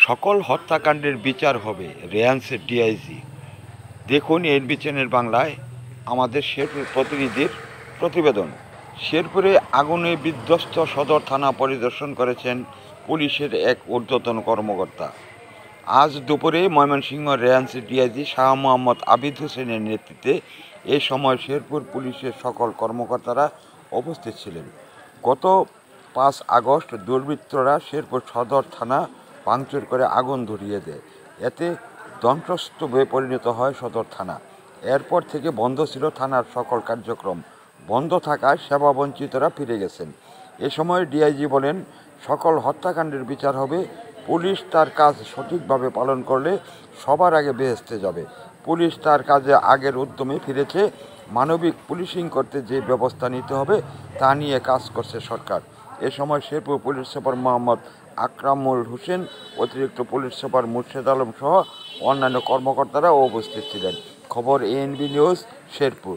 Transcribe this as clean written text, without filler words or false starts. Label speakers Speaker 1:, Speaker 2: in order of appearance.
Speaker 1: সকল হত্যাকাণ্ডের বিচার হবে, রেয়ান্সের ডিআইজি। দেখুন এনবি চ্যানেল বাংলায় আমাদের শেরপুর প্রতিনিধির প্রতিবেদন। শেরপুরে আগুনে বিধ্বস্ত সদর থানা পরিদর্শন করেছেন পুলিশের এক ঊর্ধ্বতন কর্মকর্তা। আজ দুপুরে ময়মনসিংহ রেয়ান্সের ডিআইজি শাহ মোহাম্মদ আবিদ হোসেনের নেতৃত্বে এ সময় শেরপুর পুলিশের সকল কর্মকর্তারা উপস্থিত ছিলেন। গত 5 আগস্ট দুর্বৃত্তরা শেরপুর সদর থানা ভাঙচুর করে আগুন ধরিয়ে দেয়। এতে ধ্বংসস্তূপে পরিণত হয় সদর থানা। এরপর থেকে বন্ধ ছিল থানার সকল কার্যক্রম। বন্ধ থাকায় সেবাবঞ্চিতরা ফিরে গেছেন। এ সময় ডিআইজি বলেন, সকল হত্যাকাণ্ডের বিচার হবে। পুলিশ তার কাজ সঠিকভাবে পালন করলে সবার আগে বেহেস্তে যাবে। পুলিশ তার কাজে আগের উদ্যমে ফিরেছে। মানবিক পুলিশিং করতে যে ব্যবস্থা নিতে হবে তা নিয়ে কাজ করছে সরকার। এ সময় শেরপুর পুলিশ সুপার মোহাম্মদ আকরামুল হোসেন, অতিরিক্ত পুলিশ সুপার মুর্শেদ আলম সহ অন্যান্য কর্মকর্তারা উপস্থিত ছিলেন। খবর এএনবি নিউজ, শেরপুর।